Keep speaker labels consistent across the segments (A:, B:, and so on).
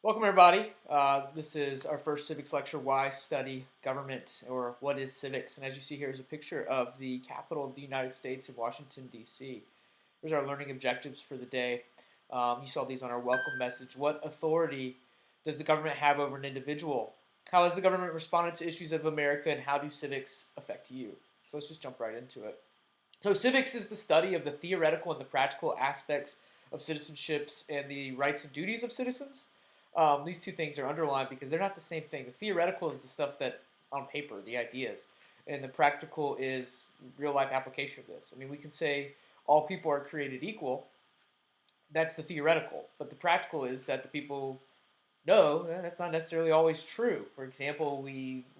A: Welcome, everybody. This is our first civics lecture, Why Study Government, or What is Civics? And as you see here is a picture of the capital of the United States in Washington, D.C. Here's our learning objectives for the day. You saw these on our welcome message. What authority does the government have over an individual? How has the government responded to issues of America, and how do civics affect you? So let's just jump right into it. So civics is the study of the theoretical and the practical aspects of citizenships and the rights and duties of citizens. These two things are underlined because they're not the same thing. The theoretical is the stuff that on paper, the ideas, and the practical is real life application of this. I mean, we can say all people are created equal. That's the theoretical, but the practical is that the people know that's not necessarily always true. For example,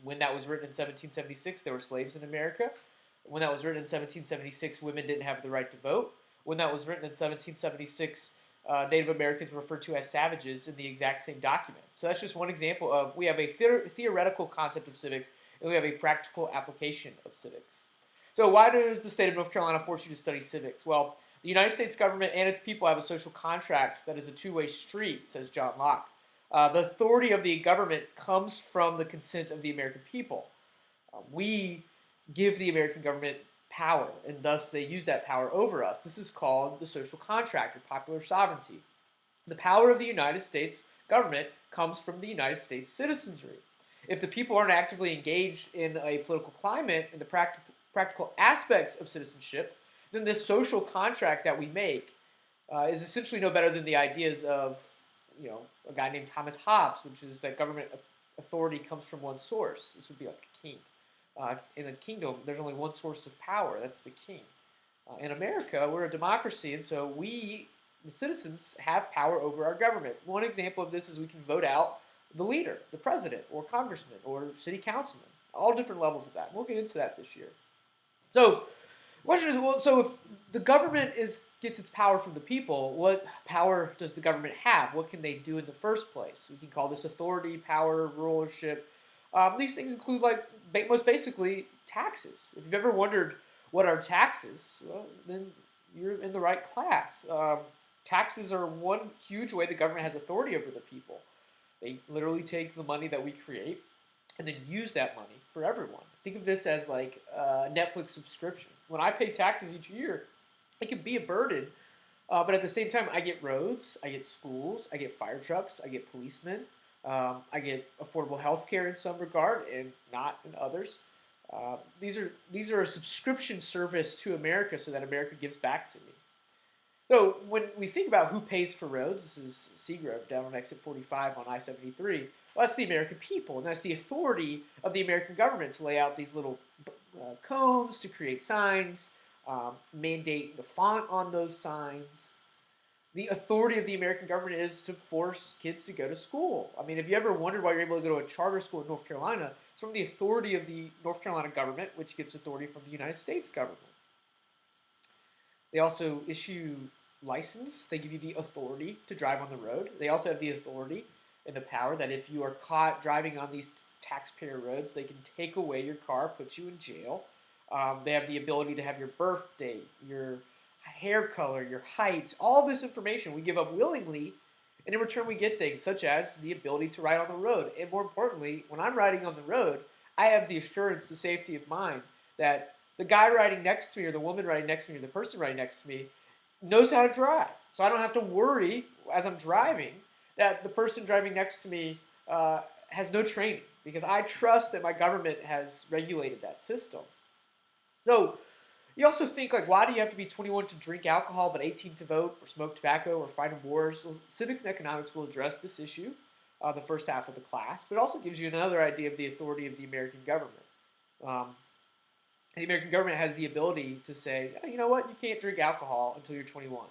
A: when that was written in 1776, there were slaves in America. When that was written in 1776, women didn't have the right to vote. When that was written in 1776, Native Americans were referred to as savages in the exact same document. So that's just one example of we have a theoretical concept of civics and we have a practical application of civics. So why does the state of North Carolina force you to study civics? Well, the United States government and its people have a social contract that is a two-way street, says John Locke. The authority of the government comes from the consent of the American people. We give the American government power, and thus they use that power over us. This is called the social contract or popular sovereignty. The power of the United States government comes from the United States citizenry. If the people aren't actively engaged in a political climate and the practical aspects of citizenship, then this social contract that we make is essentially no better than the ideas of, a guy named Thomas Hobbes, which is that government authority comes from one source. This would be like a king. In a kingdom, there's only one source of power. That's the king. In America, we're a democracy, and so we, the citizens, have power over our government. One example of this is we can vote out the leader, the president, or congressman, or city councilman. All different levels of that. We'll get into that this year. So, the question is, well, so if the government gets its power from the people, what power does the government have? What can they do in the first place? We can call this authority, power, rulership. These things include, like, most basically, taxes. If you've ever wondered what are taxes, well, then you're in the right class. Taxes are one huge way the government has authority over the people. They literally take the money that we create and then use that money for everyone. Think of this as like a Netflix subscription. When I pay taxes each year, it can be a burden, but at the same time, I get roads, I get schools, I get fire trucks, I get policemen, I get affordable health care in some regard and not in others. These are a subscription service to America so that America gives back to me. So when we think about who pays for roads, this is Seagrove down on exit 45 on I-73. Well, that's the American people, and that's the authority of the American government to lay out these little cones, to create signs, mandate the font on those signs. The authority of the American government is to force kids to go to school. I mean, if you ever wondered why you're able to go to a charter school in North Carolina, it's from the authority of the North Carolina government, which gets authority from the United States government. They also issue license. They give you the authority to drive on the road. They also have the authority and the power that if you are caught driving on these taxpayer roads, they can take away your car, put you in jail. They have the ability to have your birth date, your hair color, your height, all this information we give up willingly, and in return we get things such as the ability to ride on the road. And more importantly, when I'm riding on the road, I have the assurance, the safety of mind that the guy riding next to me or the woman riding next to me or the person riding next to me knows how to drive. So I don't have to worry as I'm driving that the person driving next to me has no training because I trust that my government has regulated that system. So you also think, like, why do you have to be 21 to drink alcohol but 18 to vote or smoke tobacco or fight in wars? Well, civics and economics will address this issue the first half of the class, but it also gives you another idea of the authority of the American government. The American government has the ability to say, oh, you know what, you can't drink alcohol until you're 21.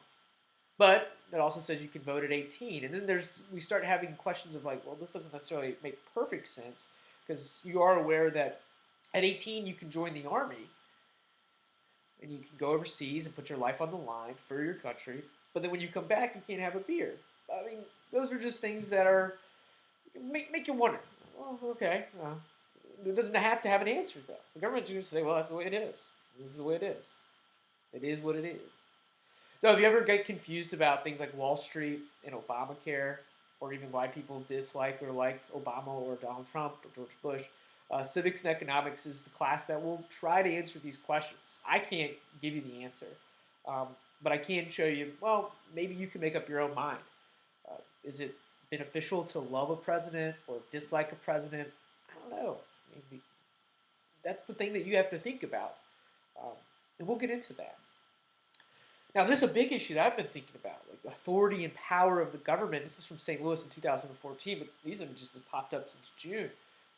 A: But that also says you can vote at 18. And then we start having questions of like, well, this doesn't necessarily make perfect sense because you are aware that at 18 you can join the army and you can go overseas and put your life on the line for your country. But then when you come back, you can't have a beer. I mean, those are just things that make you wonder. Well, okay. It doesn't have to have an answer, though. The government can just say, well, that's the way it is. This is the way it is. It is what it is. So if you ever get confused about things like Wall Street and Obamacare, or even why people dislike or like Obama or Donald Trump or George Bush. Civics and economics is the class that will try to answer these questions. I can't give you the answer, um, but I can show you, well, maybe you can make up your own mind. Is it beneficial to love a president or dislike a president? I don't know. Maybe that's the thing that you have to think about. Um, and we'll get into that. Now, this is a big issue that I've been thinking about, like authority and power of the government. This is from St. Louis in 2014, but these images have popped up since June.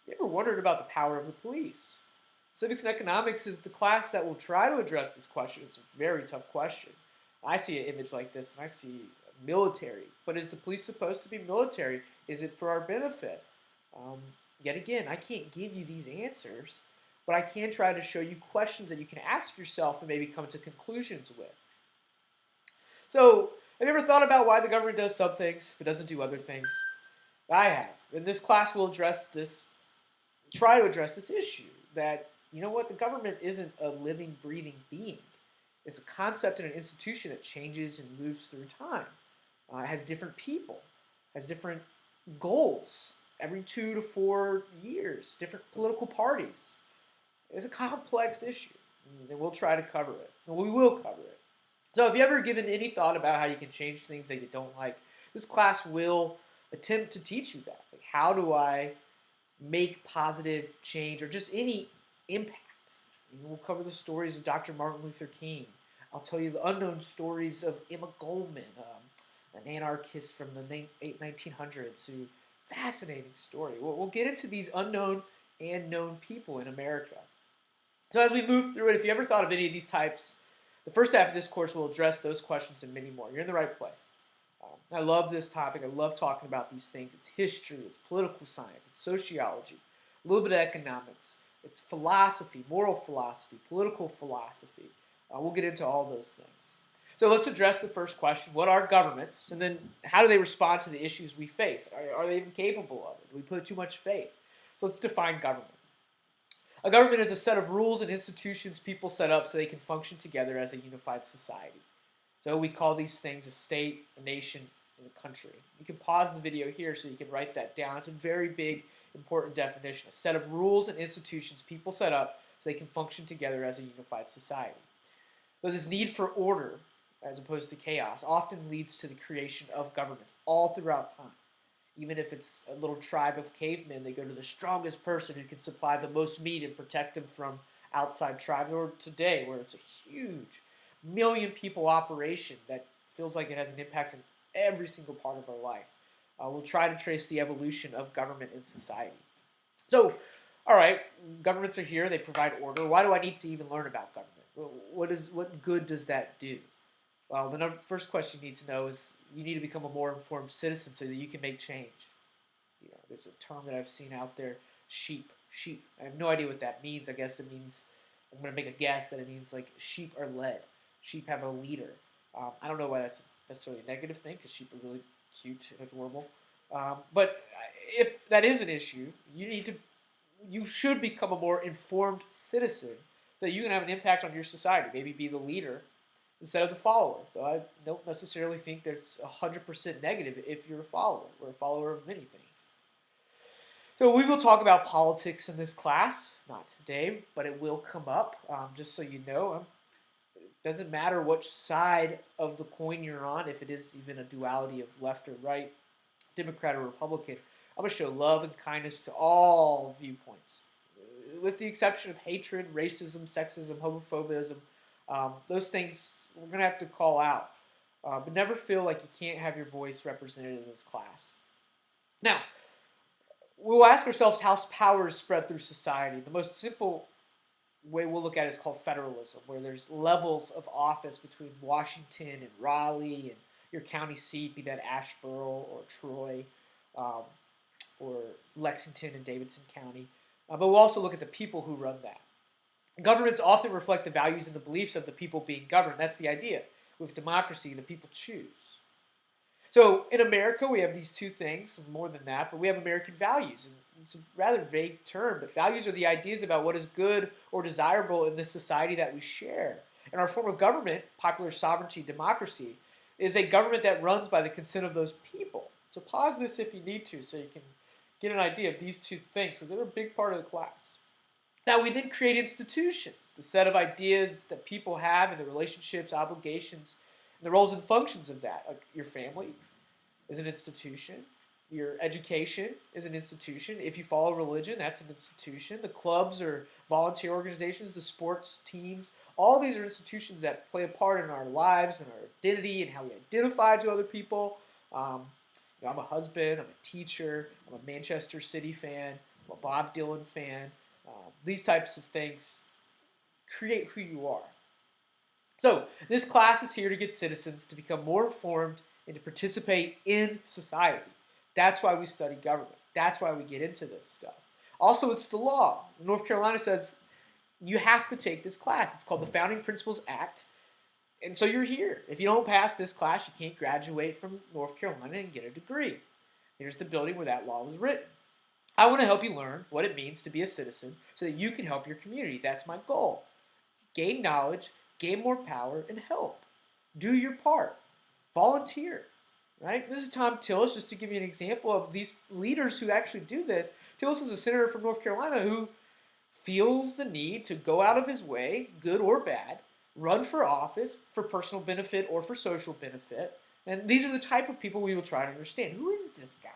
A: You ever wondered about the power of the police? Civics and economics is the class that will try to address this question. It's a very tough question. I see an image like this, and I see military. But is the police supposed to be military? Is it for our benefit? Um, Yet again, I can't give you these answers, but I can try to show you questions that you can ask yourself and maybe come to conclusions with. So, have you ever thought about why the government does some things but doesn't do other things? I have. And this class will try to address this issue that, you know what, the government isn't a living, breathing being. It's a concept and an institution that changes and moves through time. It has different people, has different goals every 2 to 4 years, different political parties. It's a complex issue, and we'll try to cover it, and we will cover it. So if you ever given any thought about how you can change things that you don't like, this class will attempt to teach you that. Like, how do I make positive change or just any impact? We'll cover the stories of Dr. Martin Luther King. I'll tell you the unknown stories of Emma Goldman, an anarchist from the 1900s who, fascinating story. We'll get into these unknown and known people in America. So as we move through it, if you ever thought of any of these types, the first half of this course will address those questions and many more. You're in the right place. I love this topic. I love talking about these things. It's history, it's political science, it's sociology, a little bit of economics, it's philosophy, moral philosophy, political philosophy. We'll get into all those things. So let's address the first question. What are governments? And then how do they respond to the issues we face? Are they even capable of it? Do we put too much faith? So let's define government. A government is a set of rules and institutions people set up so they can function together as a unified society. So we call these things a state, a nation, and a country. You can pause the video here so you can write that down. It's a very big, important definition. A set of rules and institutions people set up so they can function together as a unified society. So this need for order, as opposed to chaos, often leads to the creation of governments all throughout time. Even if it's a little tribe of cavemen, they go to the strongest person who can supply the most meat and protect them from outside tribes. Or today, where it's a huge million people operation that feels like it has an impact on every single part of our life. We'll try to trace the evolution of government in society. So, all right, governments are here. They provide order. Why do I need to even learn about government? What good does that do? Well, the first question you need to know is you need to become a more informed citizen so that you can make change. There's a term that I've seen out there, sheep. Sheep. I have no idea what that means. I guess it means, I'm going to make a guess that it means like sheep are led. Sheep have a leader. I don't know why that's necessarily a negative thing because sheep are really cute and adorable. But if that is an issue, you should become a more informed citizen so that you can have an impact on your society. Maybe be the leader instead of the follower. Though I don't necessarily think that's 100% negative if you're a follower or a follower of many things. So we will talk about politics in this class, not today, but it will come up. Just so you know, it doesn't matter which side of the coin you're on, if it is even a duality of left or right, Democrat or Republican. I'm going to show love and kindness to all viewpoints, with the exception of hatred, racism, sexism, homophobism. Those things we're going to have to call out. But never feel like you can't have your voice represented in this class. Now, we'll ask ourselves how power is spread through society. The most simple way we'll look at it is called federalism, where there's levels of office between Washington and Raleigh and your county seat, be that Asheboro or Troy or Lexington and Davidson County. But we'll also look at the people who run that. Governments often reflect the values and the beliefs of the people being governed. That's the idea. With democracy, the people choose. So in America, we have these two things, more than that, but we have American values. And it's a rather vague term, but values are the ideas about what is good or desirable in the society that we share. And our form of government, popular sovereignty, democracy, is a government that runs by the consent of those people. So pause this if you need to so you can get an idea of these two things. So they're a big part of the class. Now we then create institutions, the set of ideas that people have and the relationships, obligations, and the roles and functions of that. Like your family is an institution. Your education is an institution. If you follow religion, that's an institution. The clubs or volunteer organizations, the sports teams, all these are institutions that play a part in our lives and our identity and how we identify to other people. Um, I'm a husband, I'm a teacher, I'm a Manchester City fan, I'm a Bob Dylan fan. These types of things create who you are. So this class is here to get citizens to become more informed and to participate in society. That's why we study government. That's why we get into this stuff. Also, it's the law. North Carolina says you have to take this class. It's called the Founding Principles Act. And so you're here. If you don't pass this class, you can't graduate from North Carolina and get a degree. Here's the building where that law was written. I want to help you learn what it means to be a citizen so that you can help your community. That's my goal. Gain knowledge, gain more power, and help. Do your part. Volunteer. Right? This is Tom Tillis, just to give you an example of these leaders who actually do this. Tillis is a senator from North Carolina who feels the need to go out of his way, good or bad, run for office for personal benefit or for social benefit. And these are the type of people we will try to understand. Who is this guy?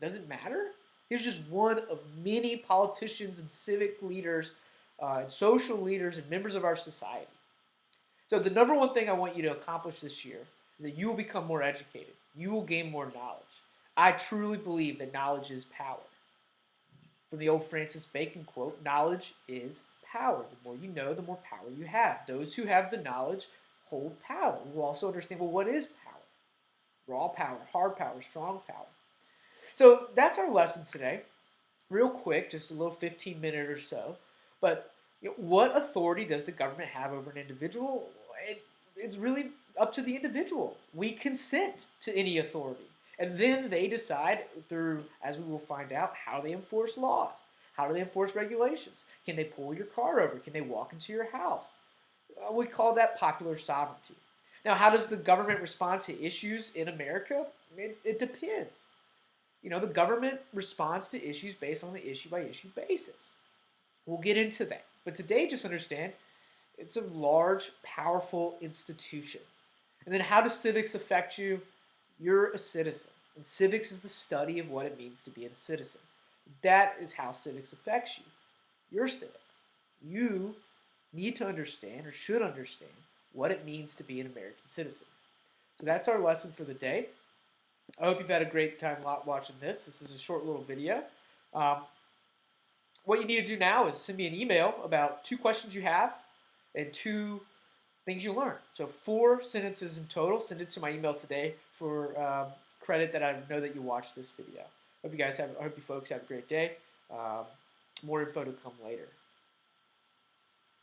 A: Does it matter? He's just one of many politicians and civic leaders and social leaders and members of our society. So the number one thing I want you to accomplish this year is that you will become more educated. You will gain more knowledge. I truly believe that knowledge is power. From the old Francis Bacon quote, knowledge is power. The more you know, the more power you have. Those who have the knowledge hold power. We'll also understand, well, what is power? Raw power, hard power, strong power. So that's our lesson today. Real quick, just a little 15-minute or so. But what authority does the government have over an individual? It's really up to the individual. We consent to any authority. And then they decide through, as we will find out, how they enforce laws. How do they enforce regulations? Can they pull your car over? Can they walk into your house? We call that popular sovereignty. Now, how does the government respond to issues in America? It depends. The government responds to issues based on the issue-by-issue basis. We'll get into that. But today, just understand, it's a large, powerful institution. And then how does civics affect you? You're a citizen. And civics is the study of what it means to be a citizen. That is how civics affects you. You're civic. You need to understand, or should understand, what it means to be an American citizen. So that's our lesson for the day. I hope you've had a great time watching this. This is a short little video. What you need to do now is send me an email about 2 questions you have and 2 things you learned. So 4 sentences in total. Send it to my email today for credit that I know that you watched this video. I hope you folks have a great day. More info to come later.